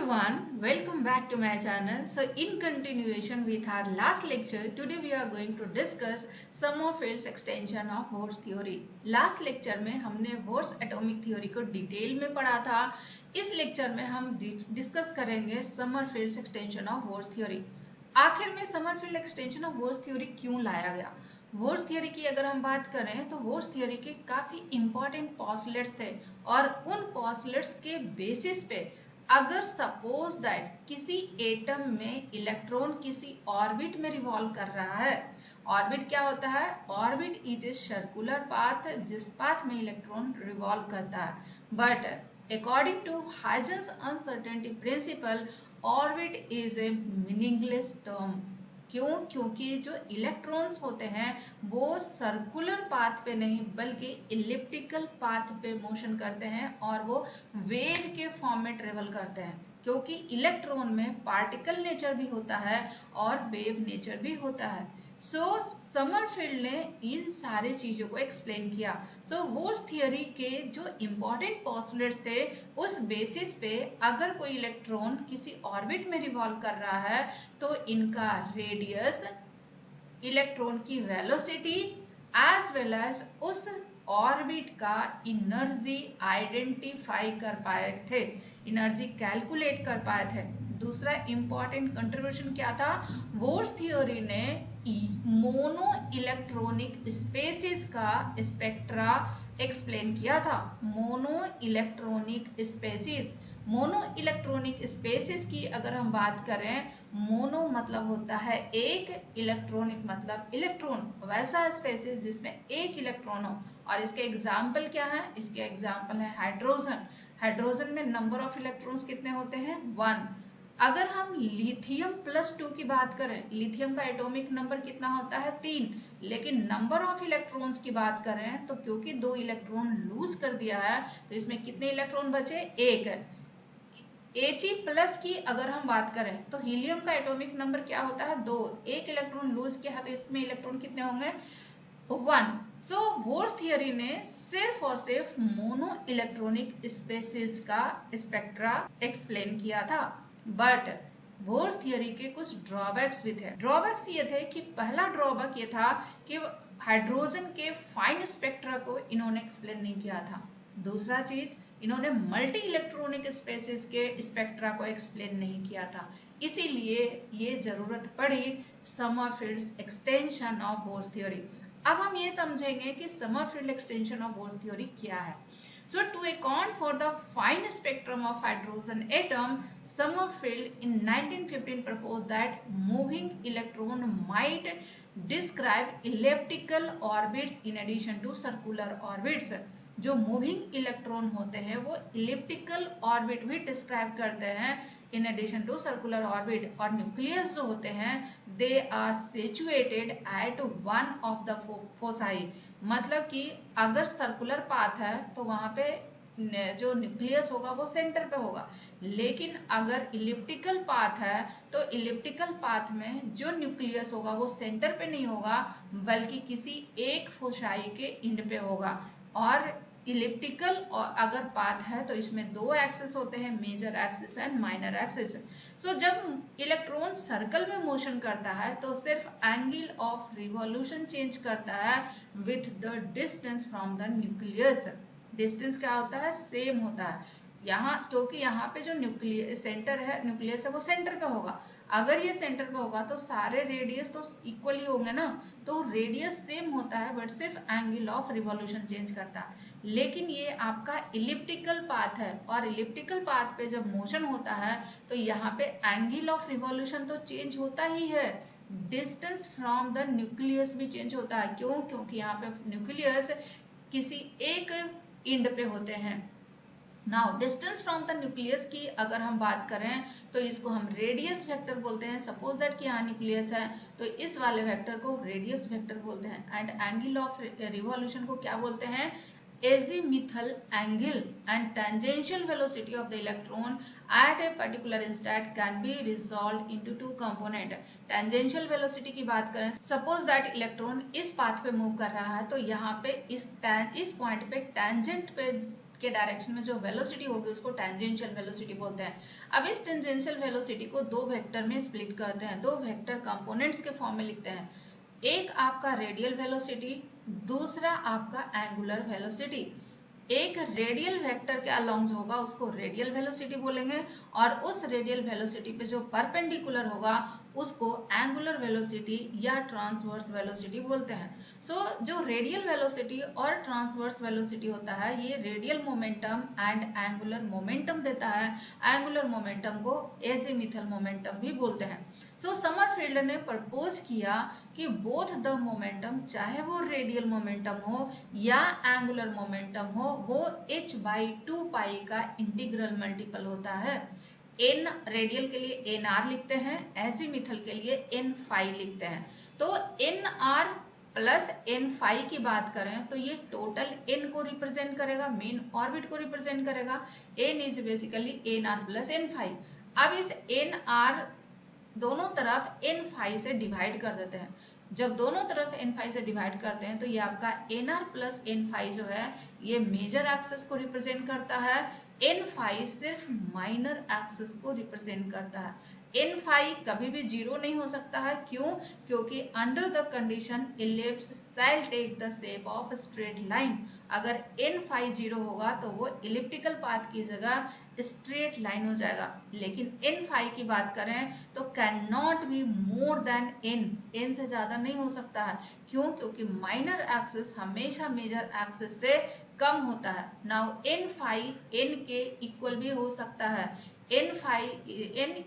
everyone, welcome back to my channel. So in continuation with our last lecture, today we are going to discuss sum of fields extension of Bohr's theory. Last lecture में हमने Bohr's atomic theory को detail में पढ़ा था. इस lecture में हम discuss करेंगे Sommerfeld extension of Bohr's theory. आखिर में Sommerfeld extension of Bohr's theory क्यों लाया गया? बोर्स थ्योरी की अगर हम बात करें तो बोर्स थ्योरी के काफी इंपॉर्टेंट पॉस्टुलेट्स थे और उन पॉस्टुलेट्स के बेसिस पे अगर सपोज दैट किसी एटम में इलेक्ट्रॉन किसी ऑर्बिट में रिवॉल्व कर रहा है. ऑर्बिट क्या होता है? Orbit is a circular path जिस पाथ में इलेक्ट्रॉन रिवॉल्व करता है. But according to Heisenberg's uncertainty principle, orbit is a meaningless term. क्यों? क्योंकि जो इलेक्ट्रॉन्स होते हैं वो सर्कुलर पाथ पे नहीं बल्कि इलिप्टिकल पाथ पे मोशन करते हैं और वो वेव के फॉर्म में ट्रेवल करते हैं. क्योंकि इलेक्ट्रॉन में पार्टिकल नेचर भी होता है और वेव नेचर भी होता है. सो समरफील्ड ने इन सारे चीजों को एक्सप्लेन किया. सो बोर्स थियरी के जो इम्पोर्टेंट पॉस्टुलेट्स थे उस बेसिस पे अगर कोई इलेक्ट्रॉन किसी ऑर्बिट में रिवॉल्व कर रहा है तो इनका रेडियस, इलेक्ट्रॉन की वेलोसिटी एज वेल एज उस ऑर्बिट का एनर्जी आइडेंटिफाई कर पाए थे, एनर्जी कैलकुलेट कर पाए थे. दूसरा इंपॉर्टेंट कंट्रीब्यूशन क्या था? बोर्स थ्योरी ने मोनो इलेक्ट्रॉनिक स्पेसिस का स्पेक्ट्रा एक्सप्लेन किया था. Mono electronic species, mono electronic species की अगर हम बात करें, मोनो मतलब होता है एक, इलेक्ट्रॉनिक मतलब इलेक्ट्रॉन, वैसा स्पेसिस जिसमें एक इलेक्ट्रॉन हो. और इसके एग्जाम्पल क्या है? इसके एग्जाम्पल है हाइड्रोजन. हाइड्रोजन में नंबर ऑफ इलेक्ट्रॉन्स कितने होते हैं? 1. अगर हम लिथियम +2 की बात करें, लिथियम का एटॉमिक नंबर कितना होता है? 3. लेकिन नंबर ऑफ इलेक्ट्रॉन्स की बात करें तो क्योंकि 2 इलेक्ट्रॉन लूज कर दिया है तो इसमें कितने इलेक्ट्रॉन बचे? 1. He+ की अगर हम बात करें तो हीलियम का एटॉमिक नंबर क्या होता है? 2. 1 इलेक्ट्रॉन लूज किया है तो इसमें इलेक्ट्रॉन कितने होंगे? 1. सो बोर्स थियरी ने सिर्फ और सिर्फ मोनो इलेक्ट्रॉनिक स्पेसिस का स्पेक्ट्रा एक्सप्लेन किया था. बट बोर्स थियरी के कुछ ड्रॉबैक्स भी थे. ड्रॉबैक्स ये थे कि पहला ड्रॉबैक ये था कि हाइड्रोजन के फाइन स्पेक्ट्रा को इन्होंने एक्सप्लेन नहीं किया था. दूसरा चीज, इन्होंने मल्टी इलेक्ट्रॉनिक स्पेसिस के स्पेक्ट्रा को एक्सप्लेन नहीं किया था. इसीलिए ये जरूरत पड़ी Sommerfeld extension of Bohr's theory. अब हम ये समझेंगे कि Sommerfeld extension of Bohr's theory क्या है. So to account for the fine spectrum of hydrogen atom, Sommerfeld in 1915 proposed that moving electron might describe elliptical orbits in addition to circular orbits. जो moving electron होते हैं वो elliptical orbit भी describe करते हैं in addition to circular orbit. और nucleus जो होते हैं they are situated at one of the foci. मतलब कि अगर सर्कुलर पाथ है तो वहां पे जो न्यूक्लियस होगा वो सेंटर पे होगा. लेकिन अगर इलिप्टिकल पाथ है तो इलिप्टिकल पाथ में जो न्यूक्लियस होगा वो सेंटर पे नहीं होगा बल्कि किसी एक फोसाई के इंड पे होगा. और इलिप्टिकल और अगर पाथ है तो इसमें 2 एक्सिस होते हैं, major axis and minor axis. So जब इलेक्ट्रॉन सर्कल में मोशन करता है तो सिर्फ एंगल ऑफ रिवॉल्यूशन चेंज करता है with the distance from the nucleus. Distance क्या होता है? सेम होता है. यहाँ क्योंकि यहाँ पे जो न्यूक्लियस सेंटर है, न्यूक्लियस है वो सेंटर पे होगा. अगर ये सेंटर पे होगा तो सारे रेडियस तो इक्वली होंगे ना, तो रेडियस सेम होता है बट सिर्फ एंगल ऑफ रिवॉल्यूशन चेंज करता है. लेकिन ये आपका इलिप्टिकल पाथ है और इलिप्टिकल पाथ पे जब मोशन होता है तो यहाँ पे एंगल ऑफ रिवॉल्यूशन तो चेंज होता ही है, डिस्टेंस फ्रॉम द न्यूक्लियस भी चेंज होता है. क्यों? क्योंकि यहाँ पे न्यूक्लियस किसी एक इंड पे होते हैं. Now distance from the nucleus की अगर हम बात करें तो इसको हम रेडियस वेक्टर बोलते हैं. सपोज दैट कि यहाँ न्यूक्लियस है तो इस वाले वेक्टर को रेडियस वेक्टर बोलते हैं. एंड एंगल ऑफ रिवॉल्यूशन को क्या बोलते हैं? azimuthal angle. And tangential velocity of the electron at a particular instant can be resolved into 2 component. tangential velocity की बात करें, suppose that इलेक्ट्रॉन इस पाथ पे मूव कर रहा है तो यहाँ पे इस पॉइंट पे टेंजेंट पे के डायरेक्शन में जो वेलोसिटी होगी उसको टेंजेंशियल वेलोसिटी बोलते हैं। अब इस टेंजेंशियल वेलोसिटी को दो वेक्टर में स्प्लिट करते हैं, दो वेक्टर कंपोनेंट्स के फॉर्म में लिखते हैं। एक आपका रेडियल वेलोसिटी, दूसरा आपका एंगुलर वेलोसिटी। एक रेडियल वेक्टर के अलोंग होगा उसको रेडियल वेलोसिटी बोलेंगे, और उस रेडियल वेलोसिटी पे जो परपेंडिकुलर होगा उसको एंगुलर वेलोसिटी या ट्रांसवर्स वेलोसिटी बोलते हैं। जो रेडियल वेलोसिटी और ट्रांसवर्स वेलोसिटी होता है ये radial momentum and angular momentum देता है। एंगुलर मोमेंटम को एजीमिथल मोमेंटम भी बोलते हैं। समरफील्ड ने प्रपोज किया कि बोथ द मोमेंटम, चाहे वो रेडियल मोमेंटम हो या एंगुलर मोमेंटम हो, वो h/2 पाई का इंटीग्रल मल्टीपल होता है। n रेडियल के लिए nr लिखते हैं, एजीमिथल के लिए n फाई लिखते हैं। तो nr प्लस n फाई की बात करें तो ये टोटल n को रिप्रेजेंट करेगा, मेन ऑर्बिट को रिप्रेजेंट करेगा। n is basically nr plus n phi. अब इस nr दोनों तरफ n फाई से डिवाइड कर देते हैं। जब दोनों तरफ n फाई से डिवाइड करते हैं तो ये आपका nr प्लस n फाई जो है ये मेजर एक्सिस को रिप्रेजेंट करता है, n फाई सिर्फ माइनर एक्सिस को रिप्रेजेंट करता है। n फाई कभी भी जीरो नहीं हो सकता है, क्यों? क्योंकि under the condition ellipse shall take the shape of straight line. अगर n फाई जीरो होगा तो वो इलिप्टिकल पाथ की जगह स्ट्रेट लाइन हो जाएगा। लेकिन n फाई की बात करें तो can not be more than n से ज्यादा नहीं हो सकता है। क्यों? क्योंकि माइनर एक्सिस हमेशा मेजर एक्सिस से कम होता है। नाउ n फाई n के इक्वल भी हो सकता है। n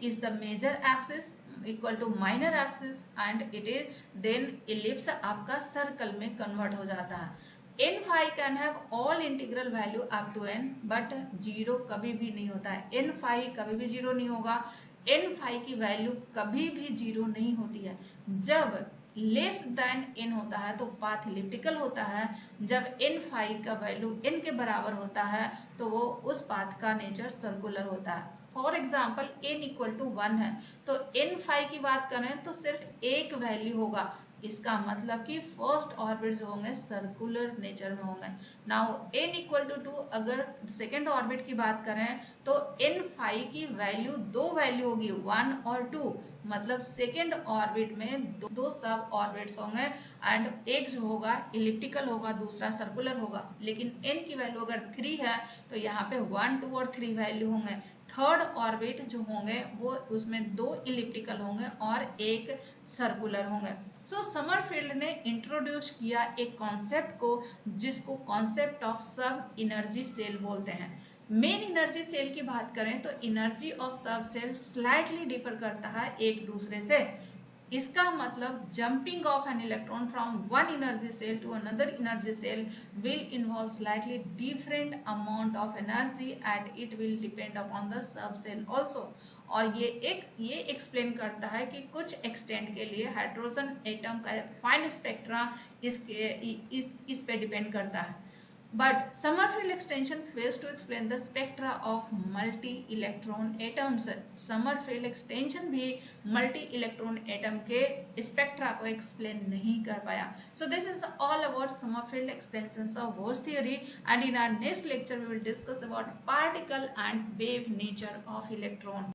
is the major axis equal to minor axis and it is then ellipse आपका सर्कल में कन्वर्ट हो जाता है। n phi can have all integral value up to n, but zero कभी भी नहीं होता है। n फाई कभी भी जीरो नहीं होगा। n फाई की वैल्यू कभी भी जीरो नहीं होती है। जब लेस देन n होता है तो पाथ इलिप्टिकल होता है। जब n फाई का वैल्यू n के बराबर होता है तो वो उस पाथ का नेचर सर्कुलर होता है। For example n equal to 1 है तो n फाई की बात करें तो सिर्फ एक वैल्यू होगा। इसका मतलब कि फर्स्ट ऑर्बिट जो होंगे सर्कुलर नेचर में होंगे। नाउ n इक्वल टू 2, अगर सेकेंड ऑर्बिट की बात करें तो n फाई की वैल्यू दो वैल्यू होगी 1 और 2, मतलब सेकेंड ऑर्बिट में दो सब ऑर्बिट्स होंगे एंड एक जो होगा इलिप्टिकल होगा, दूसरा सर्कुलर होगा। लेकिन n की वैल्यू अगर 3 है तो यहाँ पे 1, 2 और 3 वैल्यू होंगे। थर्ड ऑर्बिट जो होंगे वो उसमें दो इलिप्टिकल होंगे और एक सर्कुलर होंगे। समरफील्ड ने इंट्रोड्यूस किया एक कॉन्सेप्ट को जिसको concept of sub energy shell बोलते हैं। मेन एनर्जी सेल की बात करें तो energy of sub shell slightly differ करता है एक दूसरे से। इसका मतलब jumping of an electron from one energy shell to another energy shell will involve slightly different amount of energy and it will depend upon the sub cell also। और ये explain करता है कि कुछ एक्सटेंट के लिए हाइड्रोजन एटम का fine spectra इस पे डिपेंड करता है। But Sommerfeld extension fails to explain the spectra of multi-electron atoms। Sommerfeld extension भी multi-electron atom के spectra को explain नहीं कर पाया। So this is all about Sommerfeld extensions of Bohr's theory, and in our next lecture we will discuss about particle and wave nature of electron।